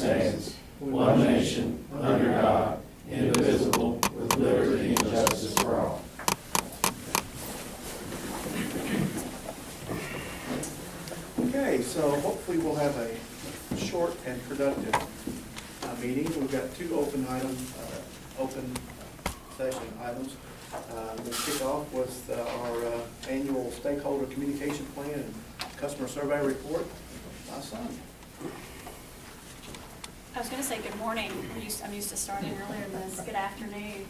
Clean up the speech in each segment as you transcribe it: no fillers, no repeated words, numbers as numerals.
States, one nation, under God, indivisible, with liberty and justice for all. Okay, so hopefully we'll have a short and productive meeting. We've got two open session items. We'll kick off with our annual stakeholder communication plan and customer survey report. My son. I was going to say good morning. I'm used to starting earlier than this. Good afternoon.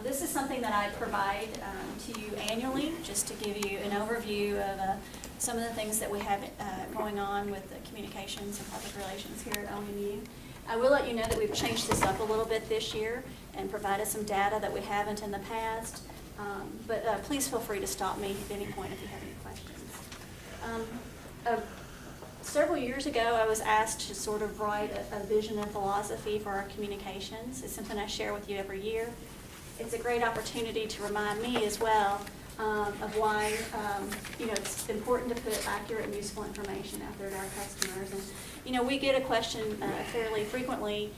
This is something that I provide to you annually, just to give you an overview of some of the things that we have going on with the communications and public relations here at OMU. I will let you know that we've changed this up a little bit this year and provided some data that we haven't in the past. But please feel free to stop me at any point if you have any questions. Several years ago, I was asked to sort of write a vision and philosophy for our communications. It's something I share with you every year. It's a great opportunity to remind me as well of why it's important to put accurate and useful information out there to our customers. And we get a question fairly frequently,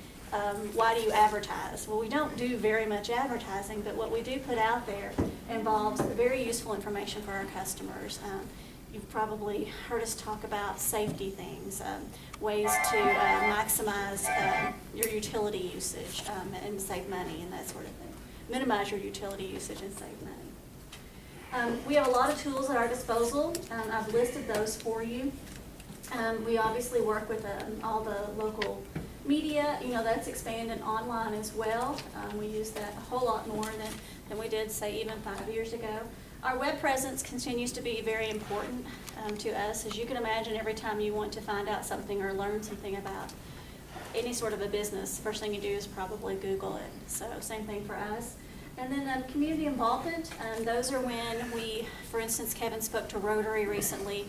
why do you advertise? Well, we don't do very much advertising, but what we do put out there involves very useful information for our customers. You've probably heard us talk about safety things, ways to maximize your utility usage and save money and that sort of thing. Minimize your utility usage and save money. We have a lot of tools at our disposal. I've listed those for you. We obviously work with all the local media. That's expanded online as well. We use that a whole lot more than we did, say, even 5 years ago. Our web presence continues to be very important to us. As you can imagine, every time you want to find out something or learn something about any sort of a business, first thing you do is probably Google it. So same thing for us. And then community involvement, those are when we, for instance, Kevin spoke to Rotary recently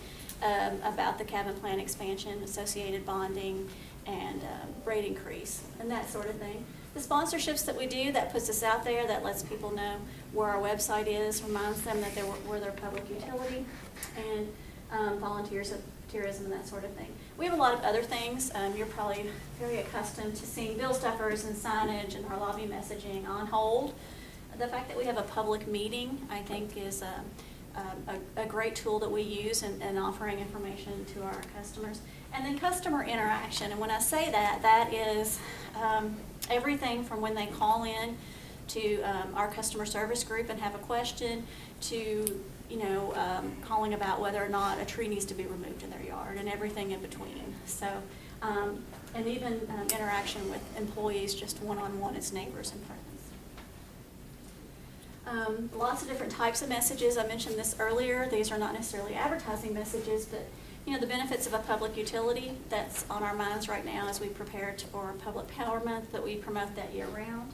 about the cabin plan expansion, associated bonding, and rate increase, and that sort of thing. The sponsorships that we do, that puts us out there, that lets people know where our website is, reminds them that we're their public utility, and volunteers of tourism and that sort of thing. We have a lot of other things. You're probably very accustomed to seeing bill stuffers and signage and our lobby messaging on hold. The fact that we have a public meeting, I think, is a great tool that we use in offering information to our customers. And then customer interaction, and when I say that, that is everything from when they call in to our customer service group and have a question to calling about whether or not a tree needs to be removed in their yard and everything in between. So, and even interaction with employees just one-on-one as neighbors and friends. Lots of different types of messages. I mentioned this earlier. These are not necessarily advertising messages, but the benefits of a public utility, that's on our minds right now as we prepare for Public Power Month, that we promote that year-round.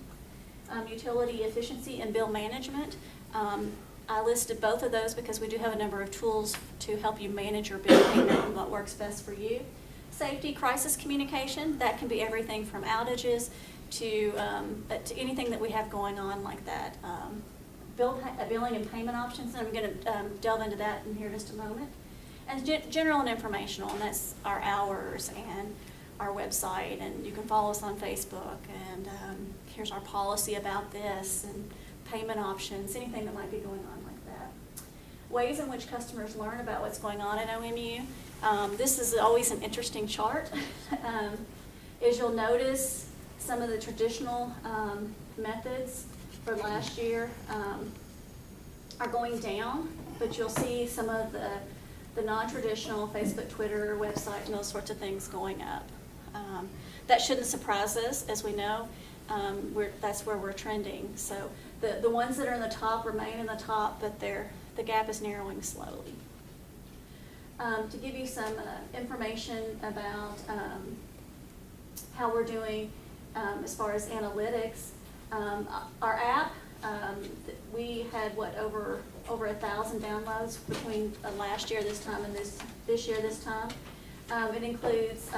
Utility efficiency and bill management. I listed both of those because we do have a number of tools to help you manage your bill payment and what works best for you. Safety, crisis communication, that can be everything from outages to anything that we have going on like that. Billing and payment options, and I'm going to delve into that in here just a moment. And general and informational, and that's our hours and our website, and you can follow us on Facebook, and here's our policy about this, and payment options, anything that might be going on like that. Ways in which customers learn about what's going on at OMU. This is always an interesting chart. As you'll notice, some of the traditional methods for last year are going down, but you'll see some of the non-traditional Facebook, Twitter, website, and those sorts of things going up. That shouldn't surprise us, as we know. That's where we're trending. So the ones that are in the top remain in the top, but the gap is narrowing slowly. To give you some information about how we're doing as far as analytics, our app, we had over 1,000 downloads between last year this time and this year this time. It includes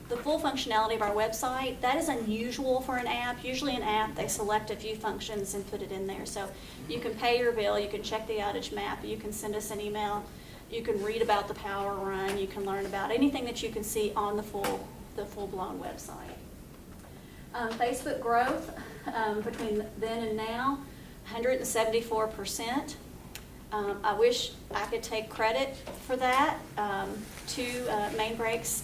the full functionality of our website. That is unusual for an app. Usually an app, they select a few functions and put it in there. So you can pay your bill, you can check the outage map, you can send us an email, you can read about the power run, you can learn about anything that you can see on the full the full-blown website. Facebook growth between then and now, 174%. I wish I could take credit for that. Two main breaks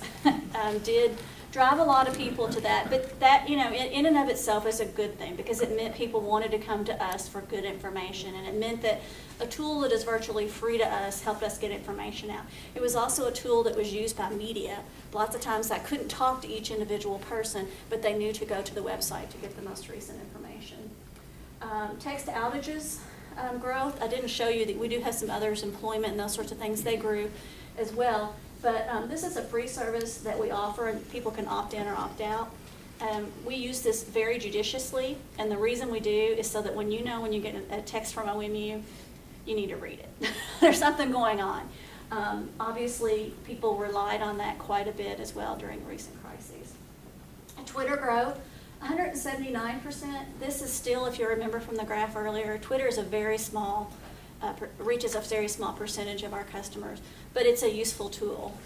did drive a lot of people to that, but that, in and of itself is a good thing because it meant people wanted to come to us for good information, and it meant that a tool that is virtually free to us helped us get information out. It was also a tool that was used by media. Lots of times I couldn't talk to each individual person, but they knew to go to the website to get the most recent information. Text outages growth, I didn't show you that we do have some others, employment and those sorts of things, they grew as well. But this is a free service that we offer, and people can opt in or opt out. We use this very judiciously, and the reason we do is so that when you get a text from OMU, you need to read it. There's something going on. Obviously, people relied on that quite a bit as well during recent crises. Twitter growth, 179%. This is still, if you remember from the graph earlier, Twitter is a very small reaches a very small percentage of our customers, but it's a useful tool.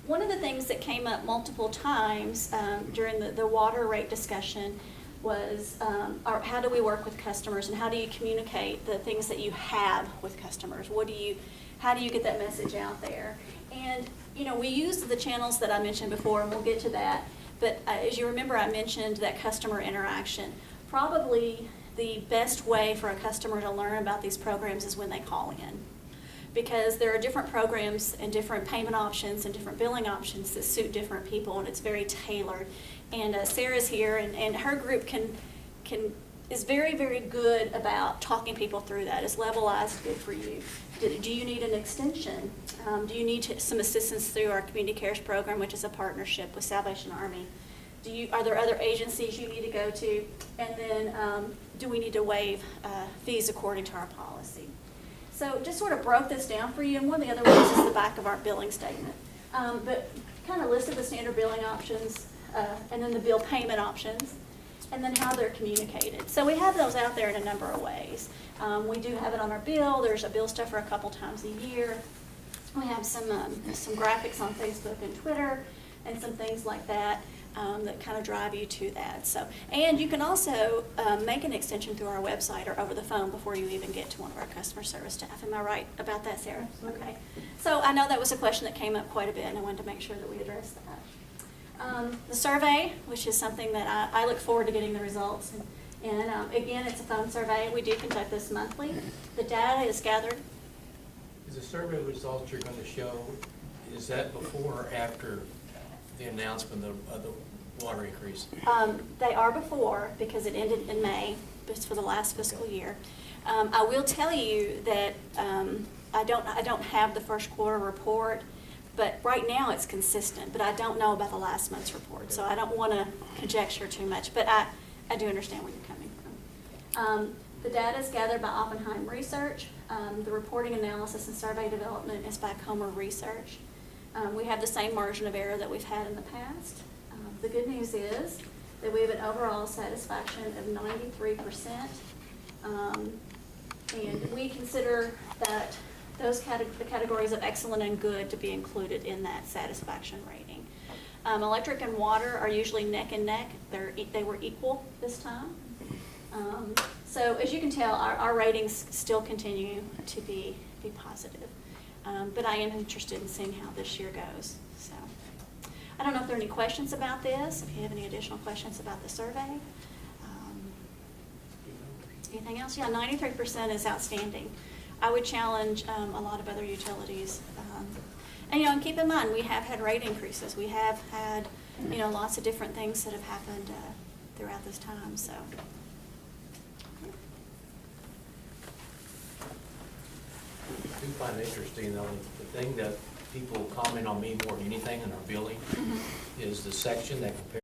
One of the things that came up multiple times during the water rate discussion was how do we work with customers and how do you communicate the things that you have with customers? How do you get that message out there? And we use the channels that I mentioned before, and we'll get to that. But as you remember, I mentioned that customer interaction. Probably the best way for a customer to learn about these programs is when they call in, because there are different programs and different payment options and different billing options that suit different people, and it's very tailored. And Sarah's here, and her group is very, very good about talking people through that. Is Levelized good for you? Do you need an extension? Do you need some assistance through our Community Cares program, which is a partnership with Salvation Army? Are there other agencies you need to go to? And then do we need to waive fees according to our policy? So just sort of broke this down for you, and one of the other ones is the back of our billing statement. But kind of listed the standard billing options and then the bill payment options, and then how they're communicated. So we have those out there in a number of ways. We do have it on our bill. There's a bill stuffer a couple times a year. We have some graphics on Facebook and Twitter and some things like that. That kind of drive you to that. And you can also make an extension through our website or over the phone before you even get to one of our customer service staff. Am I right about that, Sarah? Okay. So I know that was a question that came up quite a bit, and I wanted to make sure that we addressed that. The survey, which is something that I look forward to getting the results. And again, it's a phone survey. We do conduct this monthly. The data is gathered. Is the survey results you're going to show, is that before or after the announcement of the water increase? They are before, because it ended in May, but it's for the last fiscal year. I will tell you that I don't have the first quarter report, but right now it's consistent, but I don't know about the last month's report, so I don't want to conjecture too much, but I do understand where you're coming from. The data is gathered by Oppenheim Research. The reporting, analysis, and survey development is by Comer Research. We have the same margin of error that we've had in the past. The good news is that we have an overall satisfaction of 93%. And we consider that the categories of excellent and good to be included in that satisfaction rating. Electric and water are usually neck and neck. They were equal this time. So as you can tell, our ratings still continue to be positive. But I am interested in seeing how this year goes. So I don't know if there are any questions about this, if you have any additional questions about the survey. Anything else? Yeah, 93% is outstanding. I would challenge a lot of other utilities. And keep in mind, we have had rate increases. We have had lots of different things that have happened throughout this time. So. I do find it interesting, though, the thing that people comment on me more than anything in our billing is the section that compares